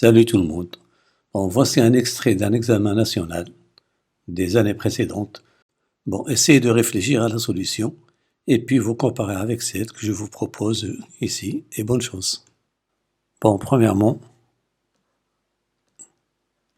Salut tout le monde. Bon, voici un extrait d'un examen national des années précédentes. Bon, essayez de réfléchir à la solution et puis vous comparez avec celle que je vous propose ici et bonne chance. Bon, premièrement,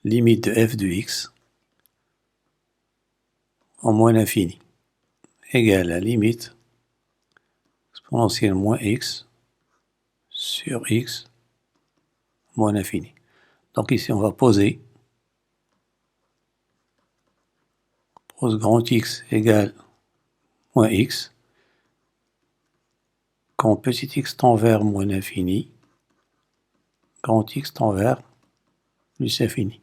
limite de f de x en moins l'infini égale à limite exponentielle moins x sur x moins l'infini. Donc ici, on va poser grand X égale moins X, quand petit x tend vers moins l'infini, grand X tend vers plus l'infini.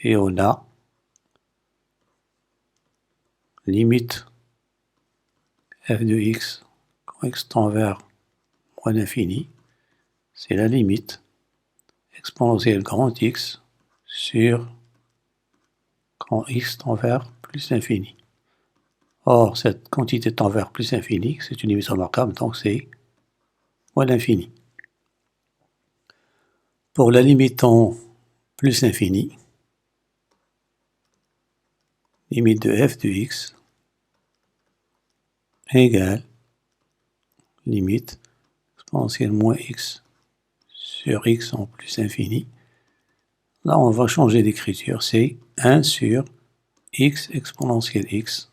Et on a limite f de x quand x tend vers moins l'infini, c'est la limite exponentielle grand X sur quand x tend vers plus l'infini. Or, cette quantité tend vers plus l'infini, c'est une limite remarquable, donc c'est moins l'infini. Pour la limite en plus l'infini, limite de f de x égale limite exponentielle moins x sur x en plus infini. Là, on va changer d'écriture, c'est 1 sur x exponentielle x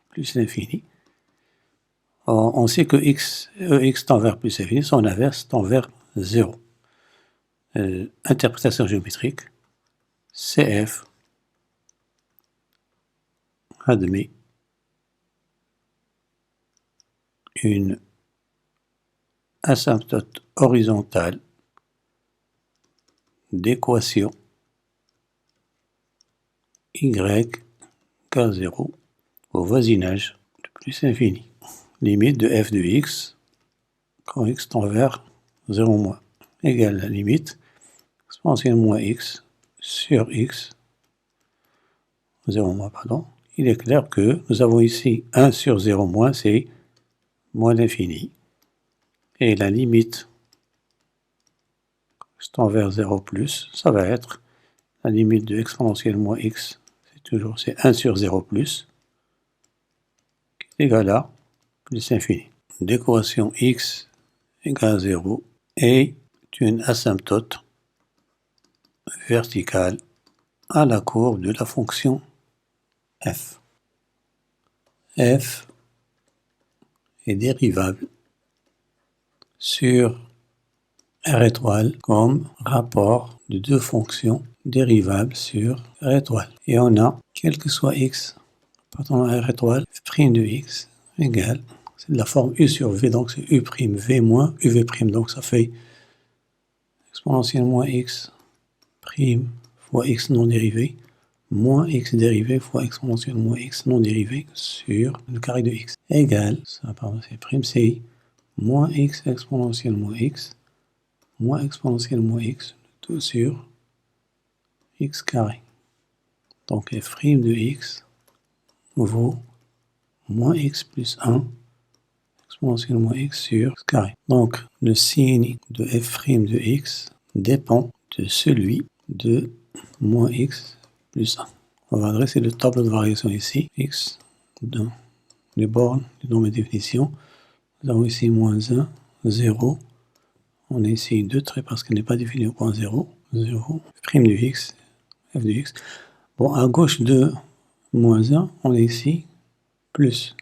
plus l'infini. On sait que x tend vers plus l'infini, son inverse tend vers 0. Interprétation géométrique, CF admet une asymptote horizontale d'équation y égale 0 au voisinage de plus infini. Limite de f de x quand x tend vers 0 moins égale la limite exponentielle moins x sur x 0 moins, pardon. Il est clair que nous avons ici 1 sur 0 moins, c'est moins l'infini. Et la limite x tend vers 0 plus, ça va être la limite de exponentielle moins x, c'est 1 sur 0 plus, qui est égal à plus infini. L'équation x égale 0 est une asymptote verticale à la courbe de la fonction f. f est dérivable sur R étoile comme rapport de deux fonctions dérivables sur R étoile. Et on a, quel que soit x, partant de R étoile, f' de x égale, c'est de la forme u sur v, donc c'est u' v moins uv', donc ça fait exponentielle moins x prime fois x non dérivé, moins x dérivé fois exponentielle moins x non dérivé sur le carré de x égale, ça pardon, c'est prime, c'est moins x exponentielle moins x moins exponentielle moins x, tout sur x carré. Donc f' de x vaut moins x plus 1 exponentielle moins x sur x carré. Donc le signe de f' de x dépend de celui de moins x plus 1. On va adresser le tableau de variation ici, x dans les bornes, dans mes définitions. Nous avons ici moins 1, 0. On a ici deux traits parce qu'elle n'est pas définie au point 0. 0, f' de x, f de x. Bon, à gauche de moins 1, on a ici plus.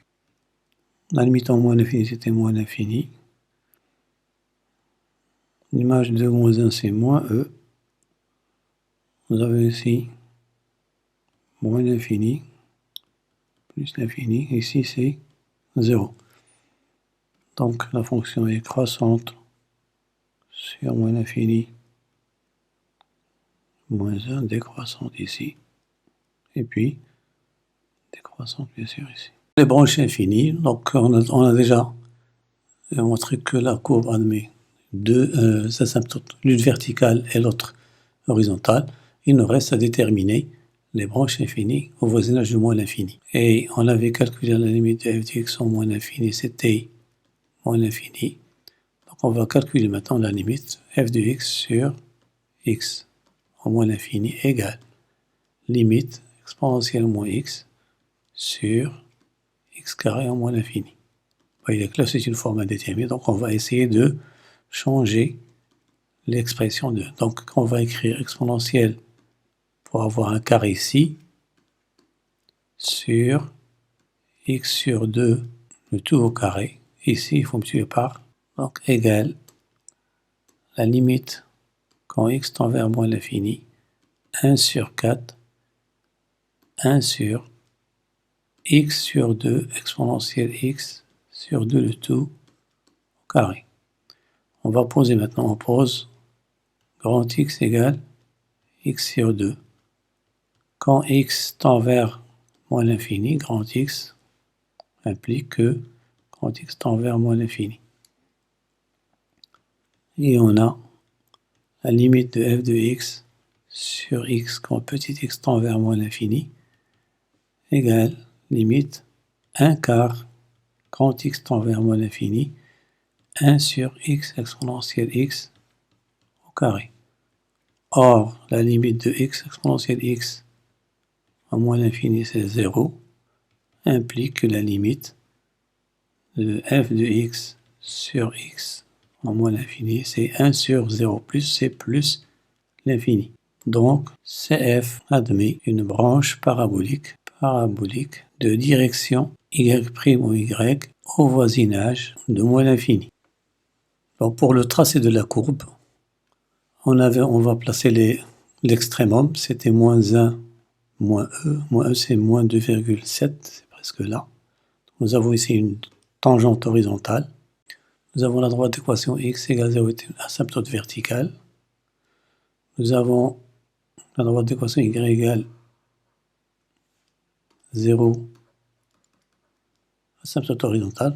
La limite en moins l'infini, c'était moins l'infini. L'image de moins 1, c'est moins e. Vous avez ici moins l'infini, plus l'infini. Ici, c'est 0. Donc, la fonction est croissante sur moins l'infini, moins 1, décroissante ici. Et puis, décroissante, bien sûr, ici. Les branches infinies, donc on a déjà montré que la courbe admet deux asymptotes, l'une verticale et l'autre horizontale. Il nous reste à déterminer les branches infinies au voisinage de moins l'infini. Et on avait calculé la limite de f de x en moins l'infini, c'était moins l'infini. Donc Donc on va calculer maintenant la limite f de x sur x en moins l'infini égale limite exponentielle moins x sur x carré en moins l'infini. Vous voyez que là c'est une forme indéterminée, donc on va essayer de changer l'expression de. Donc on va écrire exponentielle pour avoir un carré ici sur x sur 2 le tout au carré. Ici il faut multiplier par, donc égale la limite quand x tend vers moins l'infini 1 sur 4 1 sur x sur 2 exponentielle x sur 2 le tout au carré. On va poser maintenant, on pose grand X égale x sur 2. Quand x tend vers moins l'infini, grand X implique que grand X tend vers moins l'infini. Et on a la limite de f de x sur x quand petit x tend vers moins l'infini égale limite 1 quart grand X tend vers moins l'infini 1 sur x exponentielle x au carré. Or, la limite de x exponentielle x à moins l'infini c'est 0, implique que la limite de f de x sur x en moins l'infini c'est 1 sur 0 plus c plus l'infini. Donc, CF admet une branche parabolique de direction y' ou y au voisinage de moins l'infini. Donc, pour le tracé de la courbe, on va placer l'extrémum, c'était moins 1, moins e c'est moins 2,7, c'est presque là. Nous avons ici une tangente horizontale. Nous avons la droite d'équation x égale 0 est une asymptote verticale. Nous avons la droite d'équation y égale 0, asymptote horizontale.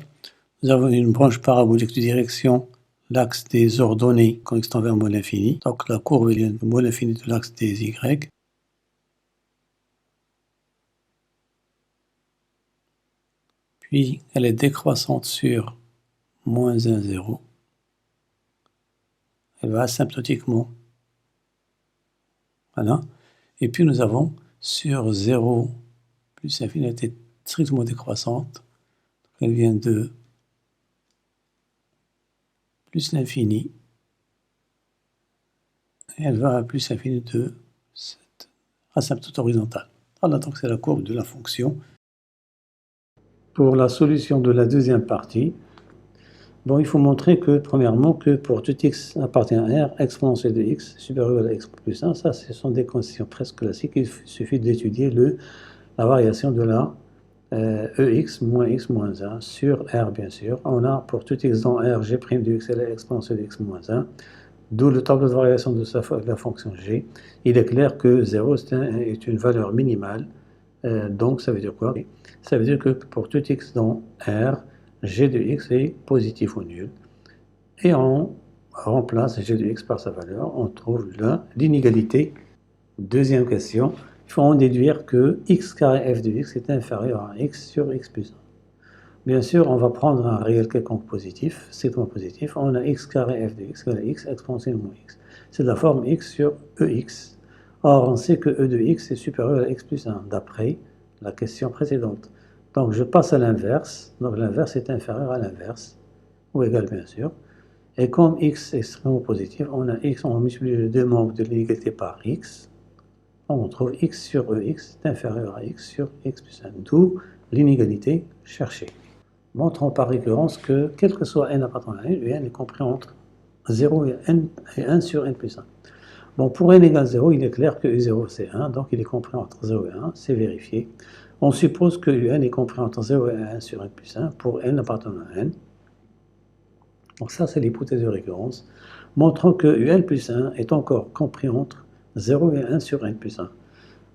Nous avons une branche parabolique de direction l'axe des ordonnées quand x tend vers moins l'infini. Donc la courbe vient de moins l'infini de l'axe des y. Puis elle est décroissante sur moins 1, 0. Elle va asymptotiquement. Voilà. Et puis nous avons sur 0 plus l'infini, elle était strictement décroissante. Elle vient de plus l'infini. Et elle va à plus l'infini de cette asymptote horizontale. Voilà, donc c'est la courbe de la fonction. Pour la solution de la deuxième partie, bon, il faut montrer que, premièrement, que pour tout x appartient à R, exponentielle de x supérieure à x plus 1, ça, ce sont des conditions presque classiques. Il suffit d'étudier la variation de la EX moins x moins 1 sur R, bien sûr. On a pour tout x dans R, g' de x égale exponentielle de x moins 1, d'où le tableau de variation de la fonction g. Il est clair que 0 est une valeur minimale. Donc, ça veut dire quoi? Ça veut dire que pour tout x dans R, g de x est positif ou nul. Et on remplace g de x par sa valeur. On trouve l'inégalité. Deuxième question. Il faut en déduire que x carré f de x est inférieur à x sur x plus 1. Bien sûr, on va prendre un réel quelconque positif, strictement positif. On a x carré f de x égale à x exponentielle moins x. C'est de la forme x sur ex. Or, on sait que e de x est supérieur à x plus 1, d'après la question précédente. Donc, je passe à l'inverse. Donc, l'inverse est inférieur à l'inverse, ou égal, bien sûr. Et comme x est extrêmement positif, on a x, on multiplie les deux membres de l'inégalité par x. On trouve x sur ex est inférieur à x sur x plus 1, d'où l'inégalité cherchée. Montrons par récurrence que, quel que soit n appartenant à n, n est compris entre 0 et 1 sur n plus 1. Bon, pour n égale 0, il est clair que u0 c'est 1, donc il est compris entre 0 et 1, c'est vérifié. On suppose que un est compris entre 0 et 1 sur n plus 1 pour n appartenant à n. Donc ça, c'est l'hypothèse de récurrence, montrant que un plus 1 est encore compris entre 0 et 1 sur n plus 1.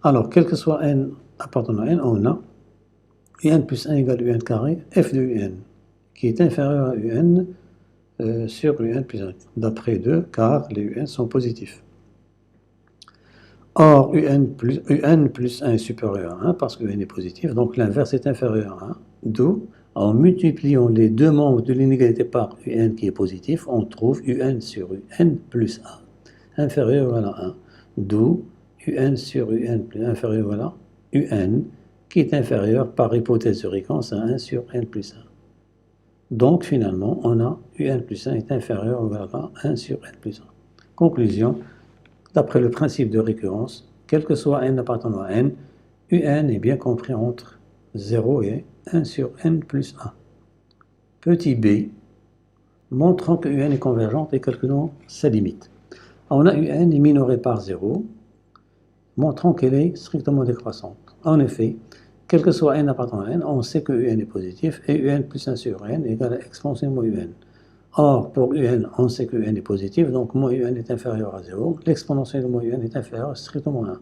Alors, quel que soit n appartenant à n, on a un plus 1 égale un carré f de un, qui est inférieur à un sur un plus 1, d'après 2, car les un sont positifs. Or, un plus 1 est supérieur à 1 parce que un est positif, donc l'inverse est inférieur à 1, d'où En multipliant les deux membres de l'inégalité par un qui est positif, on trouve un sur un plus 1 inférieur ou égal à 1. D'où un sur un plus inférieur ou égal à un qui est inférieur par hypothèse de récurrence à 1 sur n plus 1. Donc finalement, on a un plus 1 est inférieur ou égal à 1 sur n plus 1. Conclusion, d'après le principe de récurrence, quel que soit n appartenant à n, un est bien compris entre 0 et 1 sur n plus 1. Petit b, montrant que un est convergente et calculons sa limite. On a un est minoré par 0, montrant qu'elle est strictement décroissante. En effet, quel que soit n appartenant à n, on sait que un est positif et un plus 1 sur n égale à exponentielle moins un. Or, pour un, on sait que un est positif, donc moins un est inférieur à 0. L'exponentielle de moins un est inférieur strictement à 1.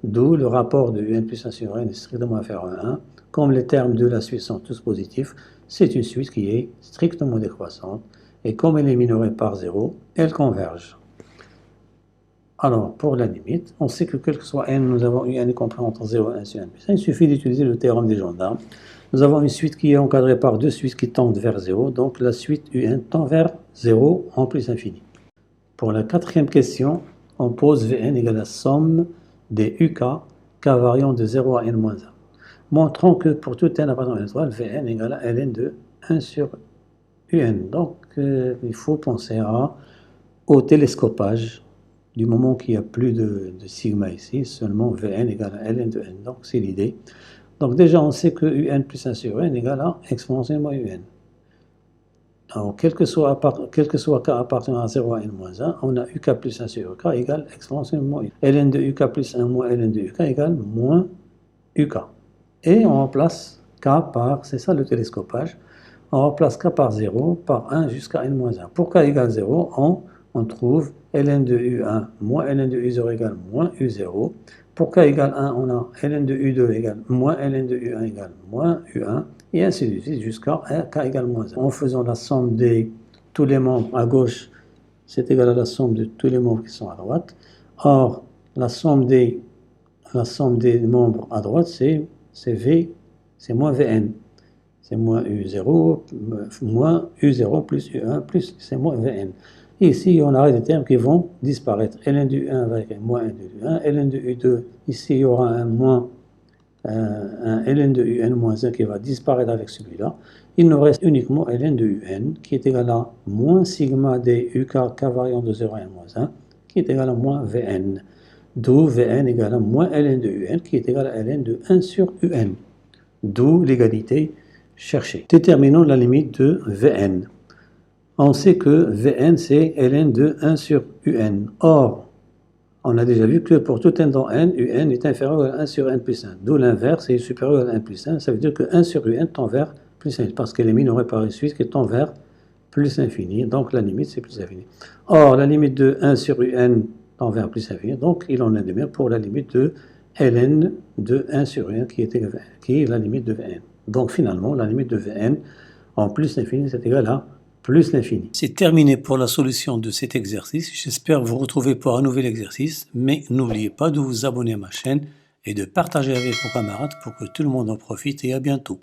D'où le rapport de un plus 1 sur n est strictement inférieur à 1. Comme les termes de la suite sont tous positifs, c'est une suite qui est strictement décroissante. Et comme elle est minorée par 0, elle converge. Alors, pour la limite, on sait que quel que soit n, nous avons un est compris entre 0 et 1 sur n plus 1. Il suffit d'utiliser le théorème des gendarmes. Nous avons une suite qui est encadrée par deux suites qui tendent vers 0. Donc, la suite un tend vers 0 en plus infini. Pour la quatrième question, on pose Vn égale à la somme des UK, k variant de 0 à n-1. Montrons que pour tout n appartenant à une étoile, Vn égale à ln de 1 sur un. Donc, il faut penser au télescopage. Du moment qu'il n'y a plus de sigma ici, seulement Vn égale à ln de n. Donc, c'est l'idée. Donc, déjà, on sait que un plus 1 sur n égale à exponentiellement un. Alors, quel que soit k appartenant à 0 à n-1, on a uk plus 1 sur uk égale exponentiellement 1. ln de uk plus 1 moins ln de uk égale moins uk. Et on remplace k par, c'est ça le télescopage, on remplace k par 0 par 1 jusqu'à n-1. Pour k égale 0, on trouve ln de u1 moins ln de u0 égale moins u0. Pour k égale 1, on a ln de u2 égale moins ln de u1 égale moins u1, et ainsi de suite jusqu'à k égale moins 1. En faisant la somme de tous les membres à gauche, c'est égal à la somme de tous les membres qui sont à droite. Or, la somme des membres à droite, c'est v, c'est moins vn. C'est moins u0, moins u0 plus u1 plus, c'est moins vn. Et ici, on a des termes qui vont disparaître. ln de u1 va être moins ln de u1. ln de u2, ici, il y aura un ln de un moins 1 qui va disparaître avec celui-là. Il nous reste uniquement ln de un qui est égal à moins sigma des uk k variant de 0 à n moins 1 qui est égal à moins vn. D'où vn égale à moins ln de un qui est égal à ln de 1 sur un. D'où l'égalité cherchée. Déterminons la limite de vn. On sait que Vn, c'est ln de 1 sur un. Or, on a déjà vu que pour tout n dans n, un est inférieur à 1 sur n plus 1. D'où l'inverse est supérieur à 1 plus 1. Ça veut dire que 1 sur un tend vers plus 1, parce qu'elle est minorée par une suite qui tend vers plus infini. Donc la limite, c'est plus infini. Or, la limite de 1 sur un tend vers plus infini. Donc, il en est de même pour la limite de ln de 1 sur 1 qui est la limite de Vn. Donc, finalement, la limite de Vn en plus infini, c'est égal à plus l'infini. C'est terminé pour la solution de cet exercice. J'espère vous retrouver pour un nouvel exercice, mais n'oubliez pas de vous abonner à ma chaîne et de partager avec vos camarades pour que tout le monde en profite et à bientôt.